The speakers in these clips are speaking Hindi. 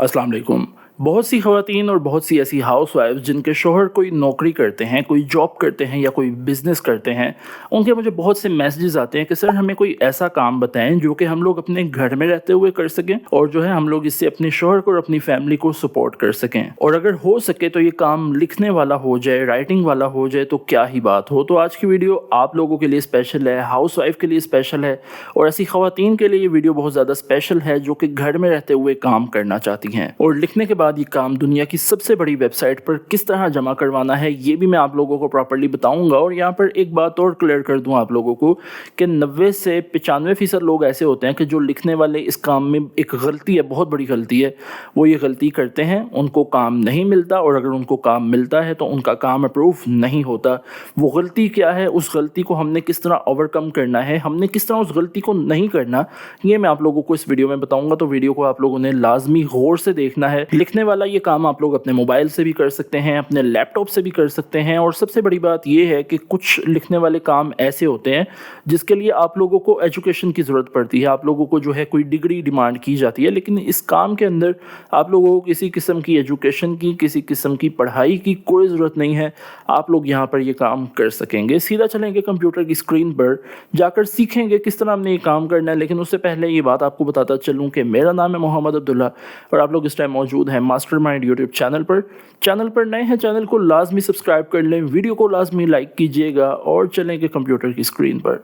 अस्सलाम वालेकुम। बहुत सी ख़वातीन और बहुत सी ऐसी हाउसवाइफ्स जिनके शौहर कोई नौकरी करते हैं, कोई जॉब करते हैं या कोई बिज़नेस करते हैं, उनके मुझे बहुत से मैसेजेस आते हैं कि सर हमें कोई ऐसा काम बताएं जो कि हम लोग अपने घर में रहते हुए कर सकें और जो है हम लोग इससे अपने शौहर को और अपनी फैमिली को सपोर्ट कर सकें। और अगर हो सके तो ये काम लिखने वाला हो जाए, राइटिंग वाला हो जाए तो क्या ही बात हो। तो आज की वीडियो आप लोगों के लिए स्पेशल है, हाउसवाइफ के लिए स्पेशल है और ऐसी ख़वातीन के लिए ये वीडियो बहुत ज़्यादा स्पेशल है जो कि घर में रहते हुए काम करना चाहती हैं और लिखने के बाद ये काम दुनिया की सबसे बड़ी वेबसाइट पर किस तरह जमा करवाना है ये भी मैं आप लोगों को प्रॉपर्ली बताऊंगा। और यहाँ पर एक बात और क्लियर कर दूं आप लोगों को कि 90 से 95% लोग ऐसे होते हैं कि जो लिखने वाले इस काम में एक गलती है, बहुत बड़ी गलती है, वो ये गलती करते हैं, उनको काम नहीं मिलता और अगर उनको काम मिलता है तो उनका काम अप्रूव नहीं होता। वो गलती क्या है, उस गलती को हमने किस तरह ओवरकम करना है, हमने किस तरह उस गलती को नहीं करना, ये मैं आप लोगों को इस वीडियो में बताऊंगा। तो वीडियो को आप लोगों ने लाजमी गौर से देखना है। लिखने वाला ये काम आप लोग अपने मोबाइल से भी कर सकते हैं, अपने लैपटॉप से भी कर सकते हैं और सबसे बड़ी बात यह है कि कुछ लिखने वाले काम ऐसे होते हैं जिसके लिए आप लोगों को एजुकेशन की ज़रूरत पड़ती है, आप लोगों को जो है कोई डिग्री डिमांड की जाती है, लेकिन इस काम के अंदर आप लोगों को किसी किस्म की एजुकेशन की, किसी किस्म की पढ़ाई की कोई ज़रूरत नहीं है। आप लोग यहाँ पर ये काम कर सकेंगे। सीधा चलेंगे कंप्यूटर की स्क्रीन पर जाकर सीखेंगे किस तरह हमने ये काम करना है। लेकिन उससे पहले ये बात आपको बताता चलूँ कि मेरा नाम है मोहम्मद अब्दुल्ला और आप लोग इस टाइम मौजूद हैं मास्टरमाइंड यूट्यूब चैनल पर नए हैं, चैनल को लाजमी सब्सक्राइब कर लें, वीडियो को लाजमी लाइक कीजिएगा और चलेंगे कंप्यूटर की स्क्रीन पर।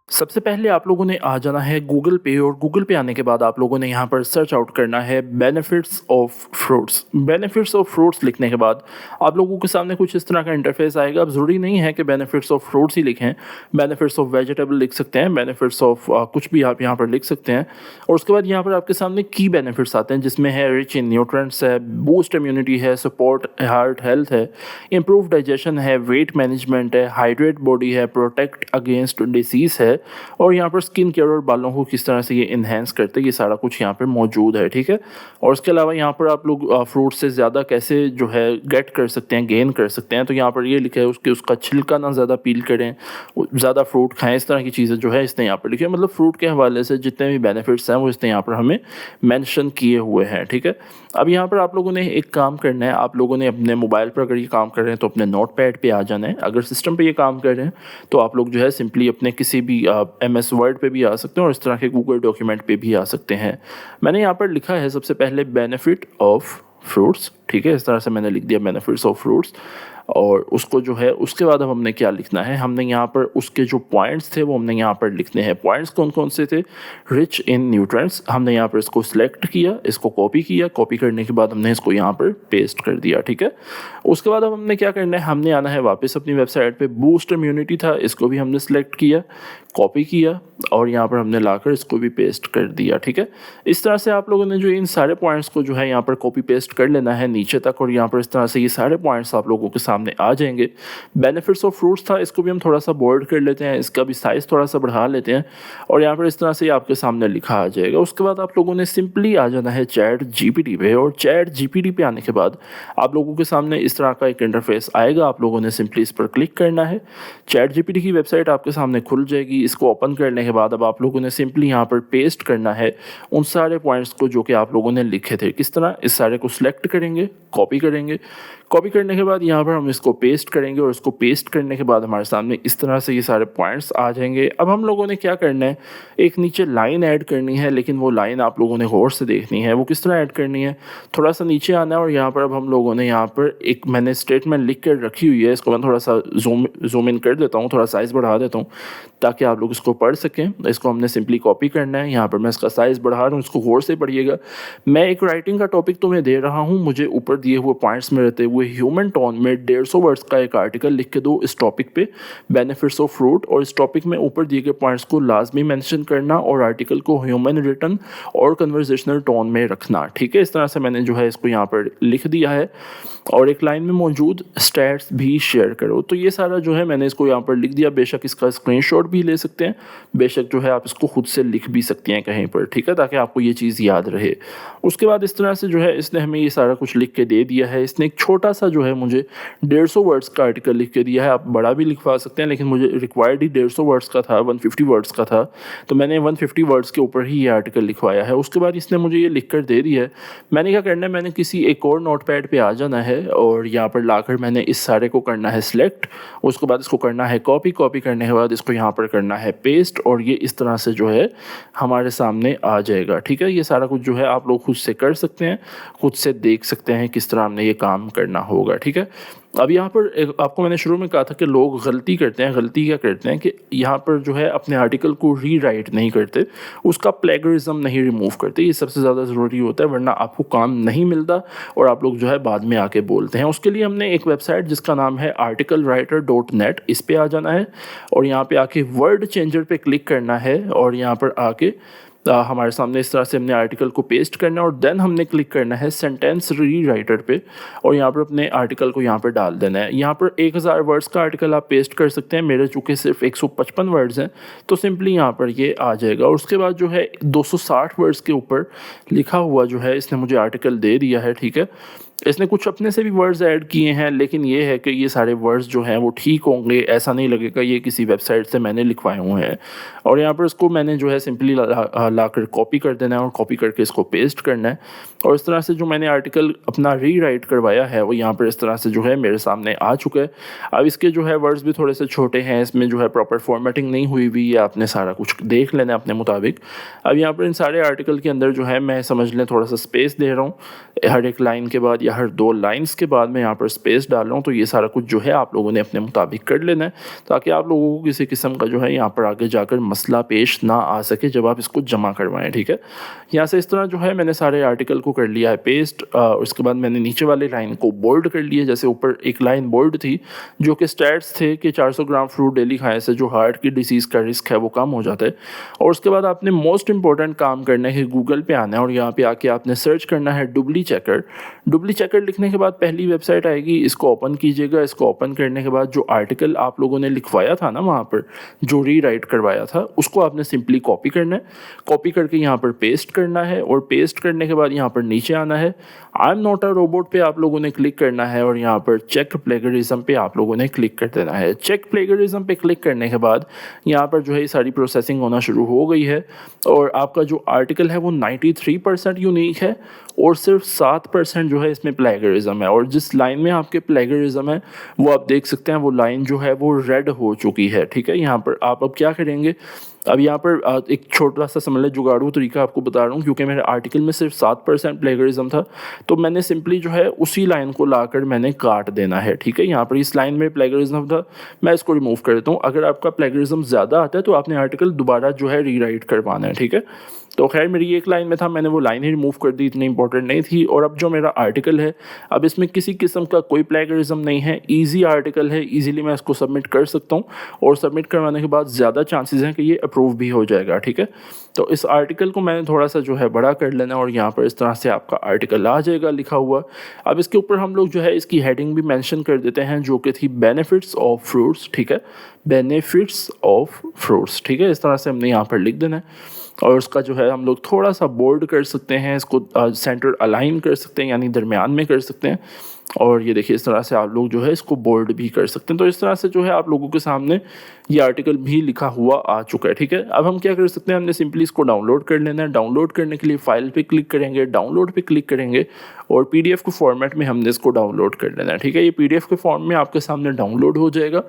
सबसे पहले आप लोगों ने आ जाना है गूगल पे और गूगल पे आने के बाद आप लोगों ने यहाँ पर सर्च आउट करना है benefits of fruits. Benefits of fruits लिखने के बाद आप लोगों के सामने कुछ इस तरह का इंटरफेस आएगा। अब ज़रूरी नहीं है कि बेनिफिट्स ऑफ फ्रूट्स ही लिखें, बेनिफिट्स ऑफ वेजिटेबल लिख सकते हैं, बेनिफिट्स ऑफ कुछ भी आप यहाँ पर लिख सकते हैं। और उसके बाद यहाँ पर आपके सामने की बेनिफिट्स आते हैं जिसमें है रिच इन न्यूट्रेंट्स है, बूस्ट इम्यूनिटी है, सपोर्ट हार्ट हेल्थ है, इम्प्रूव डाइजेशन है, वेट मैनेजमेंट है, हाइड्रेट बॉडी है, प्रोटेक्ट अगेंस्ट डिसीज़ है और यहाँ पर स्किन केयर और बालों को किस तरह से ये इन्हेंस करते हैं, ये सारा कुछ यहाँ पर मौजूद है। ठीक है। और उसके अलावा यहाँ पर आप लोग फ्रूट से ज़्यादा कैसे जो है गेट कर सकते हैं, गेन कर सकते हैं। तो यहाँ पर ये लिखा है उसका छिलका ना ज़्यादा पील करें, ज़्यादा फ्रूट खाएं, इस तरह की चीज़ें जो है इसने यहाँ पर लिखी है। मतलब फ्रूट के हवाले से जितने भी बेनिफिट्स हैं वो इसने यहाँ पर हमें मेंशन किए हुए हैं। ठीक है। अब यहाँ पर आप लोगों ने एक काम करना है, आप लोगों ने अपने मोबाइल पर अगर ये काम कर रहे हैं तो अपने नोट पैड पर आ जाना है। अगर सिस्टम पर ये काम कर रहे हैं तो आप लोग जो है सिंपली अपने किसी भी MS वर्ड पे भी आ सकते हैं और इस तरह के गूगल डॉक्यूमेंट पे भी आ सकते हैं। मैंने यहाँ पर लिखा है सबसे पहले बेनिफिट ऑफ फ्रूट्स। ठीक है, इस तरह से मैंने लिख दिया बेनिफिट्स ऑफ फ्रूट्स। और उसको जो है उसके बाद अब हमने क्या लिखना है, हमने यहाँ पर उसके जो पॉइंट्स थे वो हमने यहाँ पर लिखने हैं। पॉइंट्स कौन कौन से थे? Rich in nutrients. हमने यहाँ पर इसको सिलेक्ट किया, इसको कॉपी किया, कॉपी करने के बाद हमने इसको यहाँ पर पेस्ट कर दिया। ठीक है। उसके बाद अब हमने क्या करना है, हमने आना है वापस अपनी वेबसाइट पे। बूस्ट इम्यूनिटी था, इसको भी हमने सिलेक्ट किया, कॉपी किया और यहाँ पर हमने लाकर इसको भी पेस्ट कर दिया। ठीक है। इस तरह से आप लोगों ने जो इन सारे पॉइंट्स को जो है यहाँ पर कॉपी पेस्ट कर लेना है नीचे तक और यहाँ पर इस तरह से ये सारे पॉइंट्स आप लोगों के सामने आ जाएंगे। बेनिफिट्स ऑफ फ्रूट्स था, इसको भी हम थोड़ा सा बोल्ड कर लेते हैं, इसका भी साइज़ थोड़ा सा बढ़ा लेते हैं और यहाँ पर इस तरह से आपके सामने लिखा आ जाएगा। उसके बाद आप लोगों ने सिंपली आ जाना है चैट GPT पे और चैट GPT पे आने के बाद आप लोगों के सामने इस तरह का एक इंटरफेस आएगा। आप लोगों ने सिंपली इस पर क्लिक करना है, चैट GPT की वेबसाइट आपके सामने खुल जाएगी। इसको ओपन करने के बाद अब आप लोगों ने सिंपली यहाँ पर पेस्ट करना है उन सारे पॉइंट्स को जो कि आप लोगों ने लिखे थे। किस तरह? इस सारे को सिलेक्ट करेंगे, कॉपी करेंगे, कॉपी करने के बाद यहाँ पर हम इसको पेस्ट करेंगे और इसको पेस्ट करने के बाद हमारे सामने इस तरह से ये सारे पॉइंट्स आ जाएंगे। अब हम लोगों ने क्या करना है, एक नीचे लाइन ऐड करनी है, लेकिन वो लाइन आप लोगों ने गौर से देखनी है। वो किस तरह ऐड करनी है, थोड़ा सा नीचे आना है और यहाँ पर अब हम लोगों ने यहाँ पर एक मैंने स्टेटमेंट लिख कर रखी हुई है, इसको मैं थोड़ा सा जूम इन कर देता हूँ, थोड़ा साइज़ बढ़ा देता हूँ ताकि आप लोग इसको पढ़ सकें। इसको हमने सिंपली कॉपी करना है, यहाँ पर मैं इसका साइज़ बढ़ा रहा हूँ, इसको गौर से पढ़िएगा। मैं एक राइटिंग का टॉपिक तुम्हें दे रहा हूँ, मुझे ऊपर दिए हुए पॉइंट्स में रहते हुए ह्यूमन टोन में 150 वर्ड्स का एक आर्टिकल लिख के दो इस टॉपिक पे, बेनिफिट्स ऑफ फ्रूट, और इस टॉपिक में ऊपर दिए गए पॉइंट्स को लाजमी मेंशन करना और आर्टिकल को ह्यूमन रिटन और कन्वर्सेशनल टोन में रखना। ठीक है। इस तरह से मैंने जो है इसको यहाँ पर लिख दिया है और एक लाइन में मौजूद स्टैट्स भी शेयर करो। तो ये सारा जो है मैंने इसको यहाँ पर लिख दिया। बेशक इसका स्क्रीनशॉट भी ले सकते हैं, बेशक जो है आप इसको खुद से लिख भी सकती हैं कहीं पर। ठीक है, ताकि आपको ये चीज़ याद रहे। उसके बाद इस तरह से जो है इसने हमें ये सारा कुछ लिख के दे दिया है। इसने एक छोटा सा जो है मुझे 150 वर्ड्स का आर्टिकल लिख के दिया है। आप बड़ा भी लिखवा सकते हैं, लेकिन मुझे रिक्वायर्ड ही 150 वर्ड्स का था, 150 वर्ड्स का था, तो मैंने 150 वर्ड्स के ऊपर ही ये आर्टिकल लिखवाया है। उसके बाद इसने मुझे ये लिख कर दे दिया है। मैंने क्या करना है, मैंने किसी एक और नोटपैड पे आ जाना है और यहाँ पर लाकर मैंने इस सारे को करना है सिलेक्ट। उसके बाद इसको करना है कॉपी, कॉपी करने के बाद इसको यहाँ पर करना है पेस्ट, और ये इस तरह से जो है हमारे सामने आ जाएगा। ठीक है, ये सारा कुछ जो है आप लोग खुद से कर सकते हैं, खुद से देख सकते हैं किस तरह हमने ये काम करना होगा। ठीक है, अब यहाँ पर आपको मैंने शुरू में कहा था कि लोग गलती करते हैं। गलती क्या करते हैं कि यहाँ पर जो है अपने आर्टिकल को रीराइट नहीं करते, उसका प्लेगरिज्म नहीं रिमूव करते। ये सबसे ज़्यादा ज़रूरी होता है, वरना आपको काम नहीं मिलता और आप लोग जो है बाद में आके बोलते हैं। उसके लिए हमने एक वेबसाइट जिसका नाम है articlewriter.net, इस पर आ जाना है और यहाँ पे आके वर्ड चेंजर पे क्लिक करना है और यहाँ पर आके हमारे सामने इस तरह से हमने आर्टिकल को पेस्ट करना है और देन हमने क्लिक करना है सेंटेंस रीराइटर पे और यहाँ पर अपने आर्टिकल को यहाँ पर डाल देना है। यहाँ पर 1000 वर्ड्स का आर्टिकल आप पेस्ट कर सकते हैं, मेरे चूँकि सिर्फ 155 वर्ड्स हैं तो सिंपली यहाँ पर ये आ जाएगा। और उसके बाद जो है 260 वर्ड्स के ऊपर लिखा हुआ जो है इसने मुझे आर्टिकल दे दिया है। ठीक है, इसने कुछ अपने से भी वर्ड्स ऐड किए हैं, लेकिन ये है कि ये सारे वर्ड्स जो हैं वो ठीक होंगे, ऐसा नहीं लगेगा ये किसी वेबसाइट से मैंने लिखवाए हुए हैं। और यहाँ पर इसको मैंने जो है सिंपली ला कर कॉपी कर देना है और कॉपी करके इसको पेस्ट करना है। और इस तरह से जो मैंने आर्टिकल अपना रीराइट करवाया है वो यहाँ पर इस तरह से जो है मेरे सामने आ चुका है। अब इसके जो है वर्ड्स भी थोड़े से छोटे हैं, इसमें जो है प्रॉपर फॉर्मेटिंग नहीं हुई हुई है, आपने सारा कुछ देख लेना है अपने मुताबिक। अब यहाँ पर इन सारे आर्टिकल के अंदर जो है मैं समझ लें थोड़ा सा स्पेस दे रहा हूँ, हर एक लाइन के बाद या हर 2 लाइन्स के बाद मैं यहाँ पर स्पेस डाल रहा हूँ। तो ये सारा कुछ जो है आप लोगों ने अपने मुताबिक कर लेना है, ताकि आप लोगों को किसी किस्म का जो है यहाँ पर आगे जाकर मसला पेश ना आ सके जब आप इसको जमा करवाएं। ठीक है, यहाँ से इस तरह जो है मैंने सारे आर्टिकल को कर लिया है पेस्ट। उसके बाद मैंने नीचे वाली लाइन को बोल्ड कर लिया, जैसे ऊपर एक लाइन बोल्ड थी जो कि स्टैट्स थे कि 400 ग्राम फ्रूट डेली खाने से जो हार्ट की डिसीज़ का रिस्क है वो कम हो जाता है। और उसके बाद आपने मोस्ट इंपॉर्टेंट काम करना है, गूगल पे आना है और यहाँ पे आके आपने सर्च करना है डुबली चेकर। डुबली चेकर लिखने के बाद पहली वेबसाइट आएगी, इसको ओपन कीजिएगा। इसको ओपन करने के बाद जो आर्टिकल आप लोगों ने लिखवाया था ना, वहाँ पर जो रीराइट करवाया था, उसको आपने सिंपली कॉपी करना है। कॉपी करके यहाँ पर पेस्ट करना है और पेस्ट करने के बाद यहाँ पर नीचे आना है, I am not a robot पे आप लोगों ने क्लिक करना है और यहाँ पर चेक प्लेगरिज्म पे आप लोगों ने क्लिक कर देना है। चेक प्लेगरिज्म पे क्लिक करने के बाद यहाँ पर जो है ये सारी प्रोसेसिंग होना शुरू हो गई है और आपका जो आर्टिकल है वो 93% यूनिक है और सिर्फ 7% जो है इसमें प्लेगरिज्म है। और जिस लाइन में आपके प्लेगरिज्म है वो आप देख सकते हैं, वो लाइन जो है वो रेड हो चुकी है। ठीक है, यहाँ पर आप अब क्या करेंगे, अब यहाँ पर एक छोटा सा समझ लें जुगाड़ू तरीका आपको बता रहा हूँ, क्योंकि मेरे आर्टिकल में सिर्फ 7% प्लेगरिज्म था तो मैंने सिंपली जो है उसी लाइन को लाकर मैंने काट देना है। ठीक है, यहाँ पर इस लाइन में प्लेगरिज्म था, मैं इसको रिमूव कर देता हूँ। अगर आपका प्लेगरिज्म ज़्यादा आता है तो आपने आर्टिकल दोबारा जो है रीराइट करवाना है। ठीक है, तो खैर मेरी एक लाइन में था, मैंने वो लाइन ही रिमूव कर दी, इतनी इंपॉर्टेंट नहीं थी। और अब जो मेरा आर्टिकल है, अब इसमें किसी किस्म का कोई प्लेगरिज्म नहीं है, इजी आर्टिकल है, इजीली मैं इसको सबमिट कर सकता हूँ और सबमिट करवाने के बाद ज़्यादा चांसेस हैं कि ये अप्रूव भी हो जाएगा। ठीक है, तो इस आर्टिकल को मैंने थोड़ा सा जो है बड़ा कर लेना और यहाँ पर इस तरह से आपका आर्टिकल आ जाएगा लिखा हुआ। अब इसके ऊपर हम लोग जो है इसकी हेडिंग भी मेंशन कर देते हैं, जो कि थी बेनिफिट्स ऑफ फ्रूट्स। ठीक है, बेनिफिट्स ऑफ फ्रूट्स। ठीक है, इस तरह से हमने यहाँ पर लिख देना है और उसका जो है हम लोग थोड़ा सा बोल्ड कर सकते हैं, इसको सेंटर अलाइन कर सकते हैं, यानी दरमियान में कर सकते हैं। और ये देखिए इस तरह से आप लोग जो है इसको बोल्ड भी कर सकते हैं। तो इस तरह से जो है आप लोगों के सामने ये आर्टिकल भी लिखा हुआ आ चुका है। ठीक है, अब हम क्या कर सकते हैं, हमने सिंपली इसको डाउनलोड कर लेना है। डाउनलोड करने के लिए फाइल पे क्लिक करेंगे, डाउनलोड पे क्लिक करेंगे और पीडीएफ के फॉर्मेट में हमने इसको डाउनलोड कर लेना है। ठीक है, ये पीडीएफ के फॉर्म में आपके सामने डाउनलोड हो जाएगा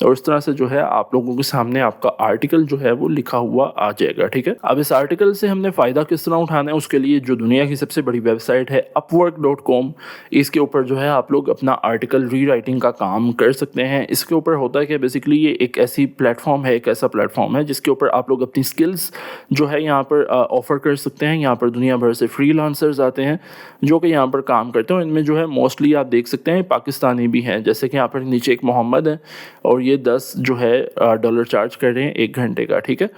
और इस तरह से जो है आप लोगों के सामने आपका आर्टिकल जो है वो लिखा हुआ आ जाएगा। ठीक है, अब इस आर्टिकल से हमने फ़ायदा किस तरह उठाना है, उसके लिए जो दुनिया की सबसे बड़ी वेबसाइट है upwork.com, इसके ऊपर जो है आप लोग अपना आर्टिकल रीराइटिंग का काम कर सकते हैं। इसके ऊपर होता है कि बेसिकली ये एक ऐसी प्लेटफॉर्म है, एक ऐसा प्लेटफॉर्म है जिसके ऊपर आप लोग अपनी स्किल्स जो है यहाँ पर ऑफ़र कर सकते हैं। यहाँ पर दुनिया भर से फ्रीलांसर्स आते हैं जो कि यहाँ पर काम करते हैं। इनमें जो है मोस्टली आप देख सकते हैं पाकिस्तानी भी हैं, जैसे कि यहाँ पर नीचे एक मोहम्मद है और ये 10 जो है डॉलर चार्ज कर रहे हैं 1 घंटे का। ठीक है,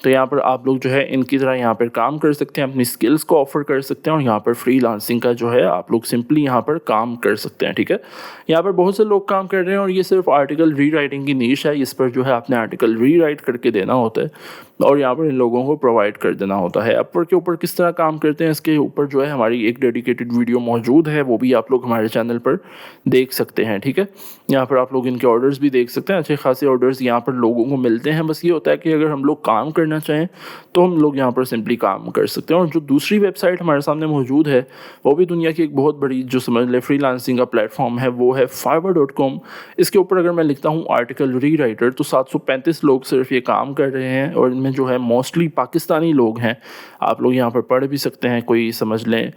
तो यहाँ पर आप लोग जो है इनकी तरह यहाँ पर काम कर सकते हैं, अपनी स्किल्स को ऑफ़र कर सकते हैं और यहाँ पर फ्रीलांसिंग का जो है आप लोग सिंपली यहाँ पर काम कर सकते हैं। ठीक है, यहाँ पर बहुत से लोग काम कर रहे हैं और ये सिर्फ आर्टिकल रीराइटिंग की नीश है। इस पर जो है आपने आर्टिकल रीराइट करके देना होता है और यहाँ पर इन लोगों को प्रोवाइड कर देना होता है। अपवर्क के ऊपर किस तरह काम करते हैं इसके ऊपर जो है हमारी एक डेडिकेटेड वीडियो वीडियो मौजूद है, वो भी आप लोग हमारे चैनल पर देख सकते हैं। ठीक है, यहाँ पर आप लोग इनके ऑर्डर्स भी देख सकते हैं, अच्छे खासे ऑर्डर्स यहाँ पर लोगों को मिलते हैं। बस ये होता है कि अगर हम लोग काम करना चाहें तो हम लोग यहाँ पर सिंपली काम कर सकते हैं। और जो दूसरी वेबसाइट हमारे सामने मौजूद है वो भी दुनिया की एक बहुत बड़ी जो समझ लें फ्रीलांसिंग का प्लेटफॉर्म है, वो है fiverr.com। इसके ऊपर अगर मैं लिखता हूँ आर्टिकल री राइटर तो 735 लोग सिर्फ ये काम कर रहे हैं, और इनमें जो है मोस्टली पाकिस्तानी लोग हैं। आप लोग यहाँ पर पढ़ भी सकते हैं, कोई समझ लें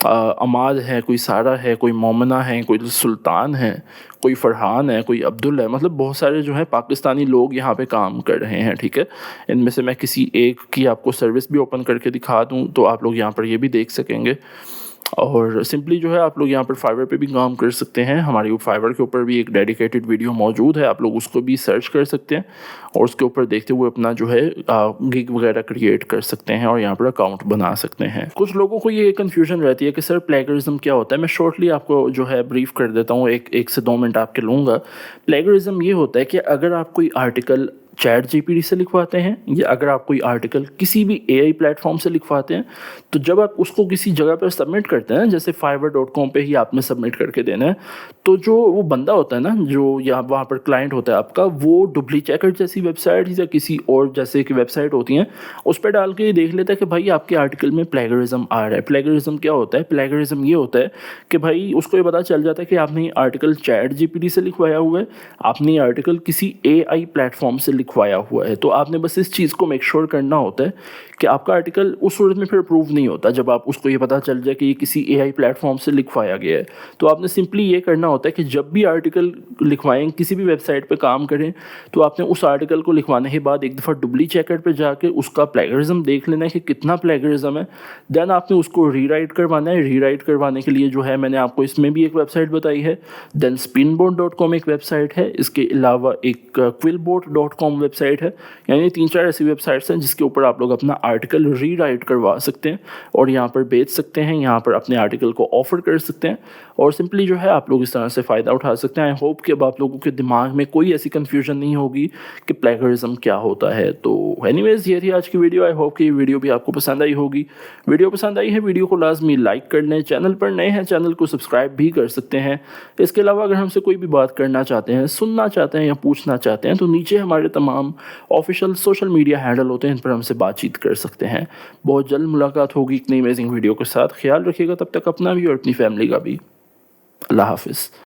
अमाद है, कोई सारा है, कोई मोमना है, कोई सुल्तान है, कोई फरहान है, कोई अब्दुल है, मतलब बहुत सारे जो है पाकिस्तानी लोग यहाँ पे काम कर रहे हैं। ठीक है, इनमें से मैं किसी एक की आपको सर्विस भी ओपन करके दिखा दूँ तो आप लोग यहाँ पर ये भी देख सकेंगे। और सिंपली जो है आप लोग यहाँ पर फाइवर पे भी काम कर सकते हैं। हमारी फाइवर के ऊपर भी एक डेडिकेटेड वीडियो मौजूद है, आप लोग उसको भी सर्च कर सकते हैं और उसके ऊपर देखते हुए अपना जो है गिग वगैरह क्रिएट कर सकते हैं और यहाँ पर अकाउंट बना सकते हैं। कुछ लोगों को ये कन्फ्यूजन रहती है कि सर प्लेगरिज्म क्या होता है। मैं शॉर्टली आपको जो है ब्रीफ कर देता हूँ, एक से 2 मिनट आपके लूँगा। प्लेगरिज्म ये होता है कि अगर आप कोई आर्टिकल चैट जीपीटी से लिखवाते हैं या अगर आप कोई आर्टिकल किसी भी एआई प्लेटफॉर्म से लिखवाते हैं, तो जब आप उसको किसी जगह पर सबमिट करते हैं, जैसे fiverr.com पे ही आपने सबमिट करके देना है, तो जो वो बंदा होता है ना, जो यहाँ वहाँ पर क्लाइंट होता है आपका, वो डुप्ली चेकर जैसी वेबसाइट या किसी और जैसे कि वेबसाइट होती हैं उस पर डाल के देख लेता है कि भाई आपके आर्टिकल में प्लेगरिज्म आ रहा है। प्लेगरिज्म क्या होता है? प्लेगरिज्म ये होता है कि भाई उसको ये पता चल जाता है कि आपने ये आर्टिकल चैट जीपीटी से लिखवाया हुआ है, आपने ये आर्टिकल किसी एआई प्लेटफॉर्म से लिखवाया हुआ है। तो आपने बस इस चीज़ को मेक श्योर करना होता है कि आपका आर्टिकल उस सूरत में फिर अप्रूव नहीं होता जब आप उसको ये पता चल जाए कि ये किसी एआई प्लेटफॉर्म से लिखवाया गया है। तो आपने सिंपली ये करना होता है कि जब भी आर्टिकल लिखवाएं, किसी भी वेबसाइट पे काम करें, तो आपने उस आर्टिकल को लिखवाने के बाद एक दफ़ा डुप्ली चेकर पे जाके उसका प्लेगरिज्म देख लेना है कि कितना प्लेगरिज्म है। देन आपने उसको रीराइट करवाना है। रीराइट करवाने के लिए जो है मैंने आपको इसमें भी एक वेबसाइट बताई है, देन spinboard.com एक वेबसाइट है, इसके अलावा एक quillbot.com वेबसाइट है। यानी 3-4 ऐसी वेबसाइट्स हैं जिसके ऊपर आप लोग अपना आर्टिकल रीराइट करवा सकते हैं और यहाँ पर बेच सकते हैं, यहाँ पर अपने आर्टिकल को ऑफर कर सकते हैं और सिंपली जो है आप लोग इस तरह से फ़ायदा उठा सकते हैं। आई होप कि अब आप लोगों के दिमाग में कोई ऐसी कन्फ्यूजन नहीं होगी कि प्लेगरिज्म क्या होता है। तो एनीवेज ये थी आज की वीडियो। आई होप कि ये वीडियो भी आपको पसंद आई होगी। वीडियो पसंद आई है, वीडियो को लाजमी लाइक कर लें। चैनल पर नए हैं, चैनल को सब्सक्राइब भी कर सकते हैं। इसके अलावा अगर हमसे कोई भी बात करना चाहते हैं, सुनना चाहते हैं या पूछना चाहते हैं, तो नीचे हमारे तमाम ऑफिशियल सोशल मीडिया हैंडल होते हैं, इन पर हमसे बातचीत कर सकते हैं। बहुत जल्द मुलाकात होगी एक नई अमेजिंग वीडियो के साथ। ख्याल रखिएगा तब तक अपना भी और अपनी फैमिली का भी। अल्लाह हाफिज़।